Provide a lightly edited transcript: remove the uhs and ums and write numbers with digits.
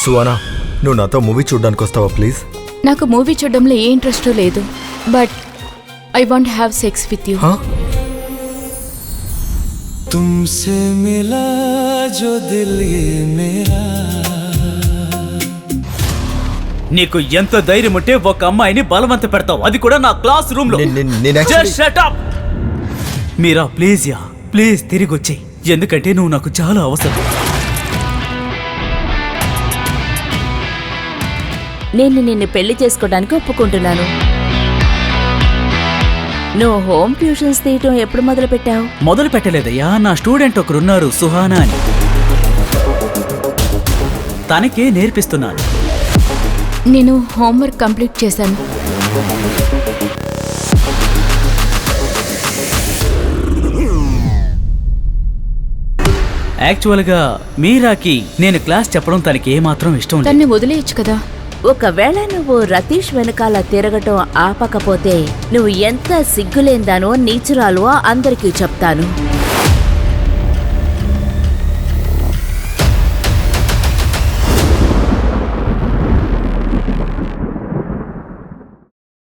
సువానా, నువ్వు నాతో మూవీ చూడడానికి వస్తావా ప్లీజ్? నాకు మూవీ చూడడంలో ఏ ఇంట్రెస్ట్ లేదు, but I want have sex with you. तुमसे मिला जो दिल ये मेरा. నీకు ఎంత ధైర్యం ఉంటే ఒక అమ్మాయిని బలవంత పెడతావు, అది కూడా నా క్లాస్ రూమ్ లో. Just shut up. Meera please yeah please తిరిగి వచ్చేయ్, ఎందుకంటే నువ్వు నాకు చాలా అవసరం. నేను నిన్ను పెళ్లి చేసుకోవడానికి ఒప్పుకుంటున్నాను. నువ్వు హోమ్ ట్యూషన్స్ తీయటం ఎప్పుడు మొదలు పెట్టావు? మొదలు పెట్టలేదయ్యా, నా స్టూడెంట్ ఒకరున్నారు సుహానా అని, తనకే నేర్పిస్తున్నాను. నేను హోంవర్క్ కంప్లీట్ చేశాను. యాక్చువల్గా మీరాకి నేను క్లాస్ చెప్పడం తనకి ఏమాత్రం ఇష్టం లేదు. తన్ని వదిలేయచ్చు కదా. ఒకవేళ నువ్వు రతీష్ వెనకాల తిరగటం ఆపకపోతే నువ్వు ఎంత సిగ్గులేందానో నీచురాలో అందరికీ చెప్తాను.